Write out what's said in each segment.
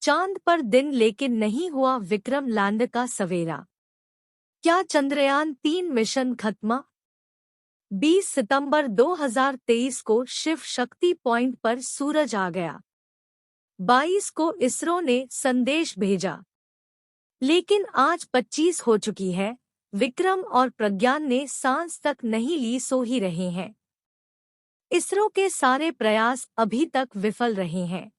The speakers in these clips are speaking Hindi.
चांद पर दिन लेकिन नहीं हुआ विक्रम लैंडर का सवेरा। क्या चंद्रयान-3 मिशन खत्म? 20 सितंबर 2023 को शिव शक्ति पॉइंट पर सूरज आ गया। 22 को इसरो ने संदेश भेजा, लेकिन आज 25 हो चुकी है। विक्रम और प्रज्ञान ने सांस तक नहीं ली, सो ही रहे हैं। इसरो के सारे प्रयास अभी तक विफल रहे हैं।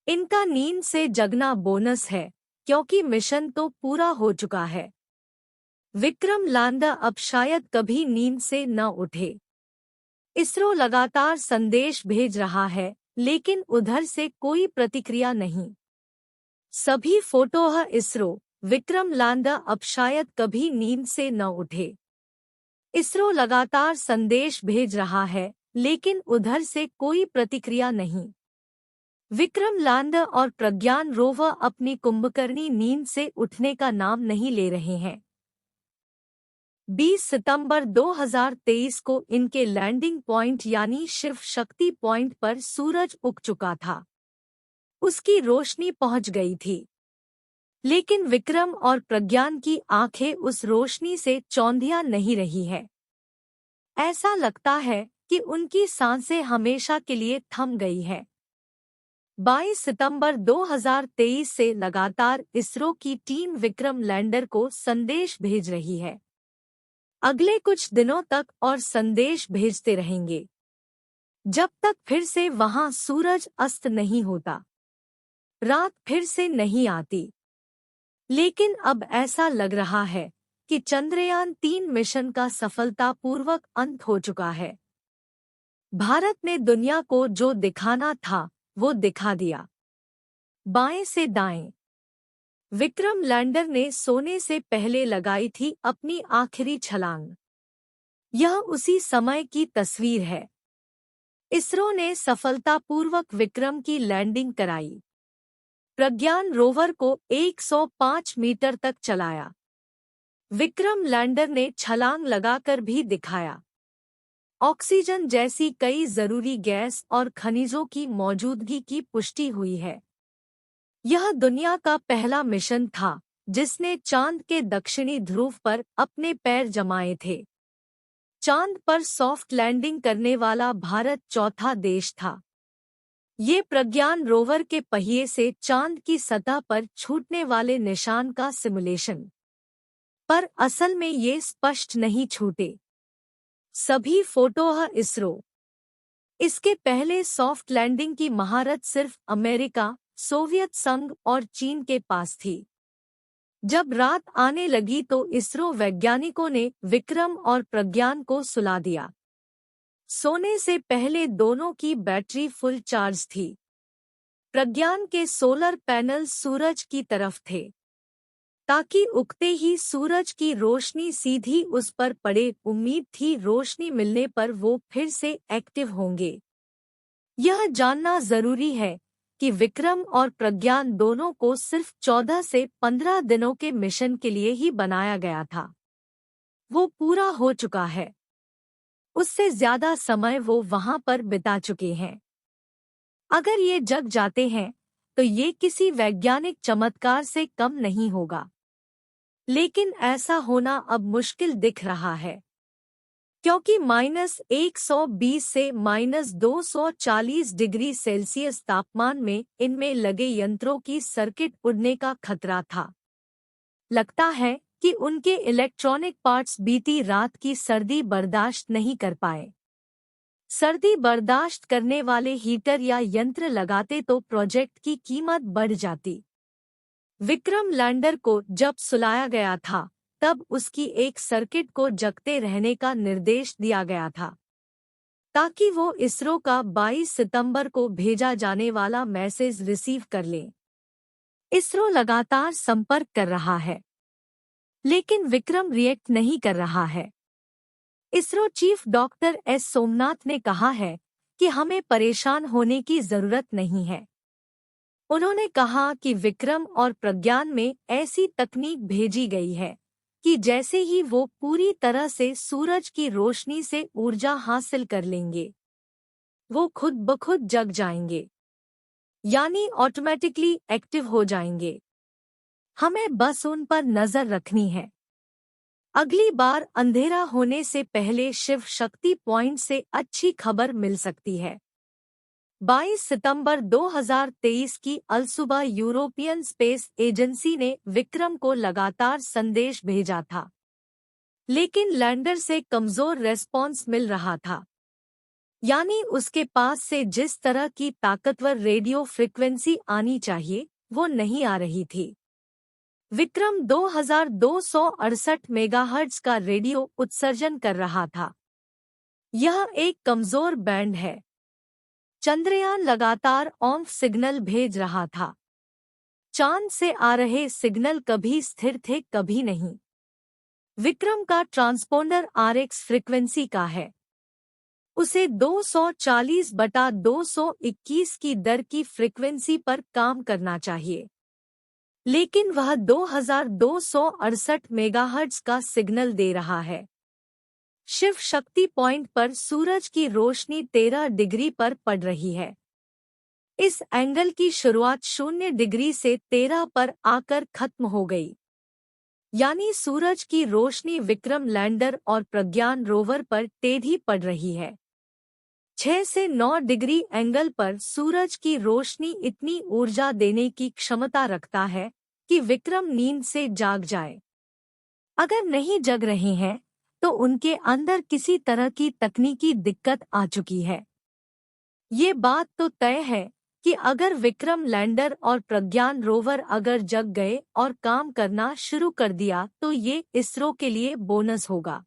इनका नींद से जगना बोनस है, क्योंकि मिशन तो पूरा हो चुका है। विक्रम लैंडर अब शायद कभी नींद से न उठे। इसरो लगातार संदेश भेज रहा है, लेकिन उधर से कोई प्रतिक्रिया नहीं। सभी फोटो है इसरो, विक्रम लैंडर अब शायद कभी नींद से न उठे। इसरो लगातार संदेश भेज रहा है, लेकिन उधर से कोई प्रतिक्रिया नहीं। विक्रम लैंडर और प्रज्ञान रोवर अपनी कुंभकर्णी नींद से उठने का नाम नहीं ले रहे हैं। 20 सितंबर 2023 को इनके लैंडिंग पॉइंट यानी शिव शक्ति पॉइंट पर सूरज उग चुका था। उसकी रोशनी पहुंच गई थी, लेकिन विक्रम और प्रज्ञान की आंखें उस रोशनी से चौंधिया नहीं रही है। ऐसा लगता है कि उनकी सांसें हमेशा के लिए थम गई है। 22 सितंबर 2023 से लगातार इसरो की टीम विक्रम लैंडर को संदेश भेज रही है। अगले कुछ दिनों तक और संदेश भेजते रहेंगे, जब तक फिर से वहां सूरज अस्त नहीं होता, रात फिर से नहीं आती। लेकिन अब ऐसा लग रहा है कि चंद्रयान-3 मिशन का सफलतापूर्वक अंत हो चुका है। भारत ने दुनिया को जो दिखाना था वो दिखा दिया। बाएं से दाएं। विक्रम लैंडर ने सोने से पहले लगाई थी अपनी आखिरी छलांग। यह उसी समय की तस्वीर है। इसरो ने सफलतापूर्वक विक्रम की लैंडिंग कराई। प्रज्ञान रोवर को 105 मीटर तक चलाया। विक्रम लैंडर ने छलांग लगाकर भी दिखाया। ऑक्सीजन जैसी कई जरूरी गैस और खनिजों की मौजूदगी की पुष्टि हुई है। यह दुनिया का पहला मिशन था जिसने चांद के दक्षिणी ध्रुव पर अपने पैर जमाए थे। चांद पर सॉफ्ट लैंडिंग करने वाला भारत चौथा देश था। ये प्रज्ञान रोवर के पहिए से चांद की सतह पर छूटने वाले निशान का सिमुलेशन, पर असल में ये स्पष्ट नहीं छूटे। सभी फोटो है इसरो। इसके पहले सॉफ्ट लैंडिंग की महारत सिर्फ अमेरिका, सोवियत संघ और चीन के पास थी। जब रात आने लगी तो इसरो वैज्ञानिकों ने विक्रम और प्रज्ञान को सुला दिया। सोने से पहले दोनों की बैटरी फुल चार्ज थी। प्रज्ञान के सोलर पैनल सूरज की तरफ थे, ताकि उगते ही सूरज की रोशनी सीधी उस पर पड़े। उम्मीद थी रोशनी मिलने पर वो फिर से एक्टिव होंगे। यह जानना जरूरी है कि विक्रम और प्रज्ञान दोनों को सिर्फ 14 से 15 दिनों के मिशन के लिए ही बनाया गया था। वो पूरा हो चुका है। उससे ज्यादा समय वो वहां पर बिता चुके हैं। अगर ये जग जाते हैं तो ये किसी वैज्ञानिक चमत्कार से कम नहीं होगा। लेकिन ऐसा होना अब मुश्किल दिख रहा है, क्योंकि -120 से -240 डिग्री सेल्सियस तापमान में इनमें लगे यंत्रों की सर्किट उड़ने का खतरा था। लगता है कि उनके इलेक्ट्रॉनिक पार्ट्स बीती रात की सर्दी बर्दाश्त नहीं कर पाए। सर्दी बर्दाश्त करने वाले हीटर या यंत्र लगाते तो प्रोजेक्ट की कीमत बढ़ जाती। विक्रम लैंडर को जब सुलाया गया था तब उसकी एक सर्किट को जगते रहने का निर्देश दिया गया था, ताकि वो इसरो का 22 सितंबर को भेजा जाने वाला मैसेज रिसीव कर ले। इसरो लगातार संपर्क कर रहा है, लेकिन विक्रम रिएक्ट नहीं कर रहा है। ISRO chief doctor S Somnath ने कहा है कि हमें परेशान होने की जरूरत नहीं है। उन्होंने कहा कि विक्रम और प्रज्ञान में ऐसी तकनीक भेजी गई है कि जैसे ही वो पूरी तरह से सूरज की रोशनी से ऊर्जा हासिल कर लेंगे, वो खुद ब खुद जग जाएंगे। यानी ऑटोमेटिकली एक्टिव हो जाएंगे। हमें बस उन पर नजर रखनी है। अगली बार अंधेरा होने से पहले शिव शक्ति पॉइंट से अच्छी खबर मिल सकती है। 22 सितंबर 2023 की अलसुबह यूरोपियन स्पेस एजेंसी ने विक्रम को लगातार संदेश भेजा था, लेकिन लैंडर से कमजोर रेस्पॉन्स मिल रहा था। यानी उसके पास से जिस तरह की ताकतवर रेडियो फ्रिक्वेंसी आनी चाहिए वो नहीं आ रही थी। विक्रम 2268 मेगाहर्ट्ज का रेडियो उत्सर्जन कर रहा था। यह एक कमजोर बैंड है। चंद्रयान लगातार ऑफ सिग्नल भेज रहा था। चांद से आ रहे सिग्नल कभी स्थिर थे कभी नहीं। विक्रम का ट्रांसपोंडर आरएक्स फ्रिक्वेंसी का है। उसे 240/221 की दर की फ्रिक्वेंसी पर काम करना चाहिए, लेकिन वह 2268 मेगाहर्ट्ज का सिग्नल दे रहा है। शिव शक्ति पॉइंट पर सूरज की रोशनी 13 डिग्री पर पड़ रही है। इस एंगल की शुरुआत 0 डिग्री से 13 पर आकर खत्म हो गई। यानी सूरज की रोशनी विक्रम लैंडर और प्रज्ञान रोवर पर टेढ़ी पड़ रही है। 6 से 9 डिग्री एंगल पर सूरज की रोशनी इतनी ऊर्जा देने की क्षमता रखता है कि विक्रम नींद से जाग जाए। अगर नहीं जग रहे हैं तो उनके अंदर किसी तरह की तकनीकी दिक्कत आ चुकी है। ये बात तो तय है कि अगर विक्रम लैंडर और प्रज्ञान रोवर अगर जग गए और काम करना शुरू कर दिया तो ये इसरो के लिए बोनस होगा।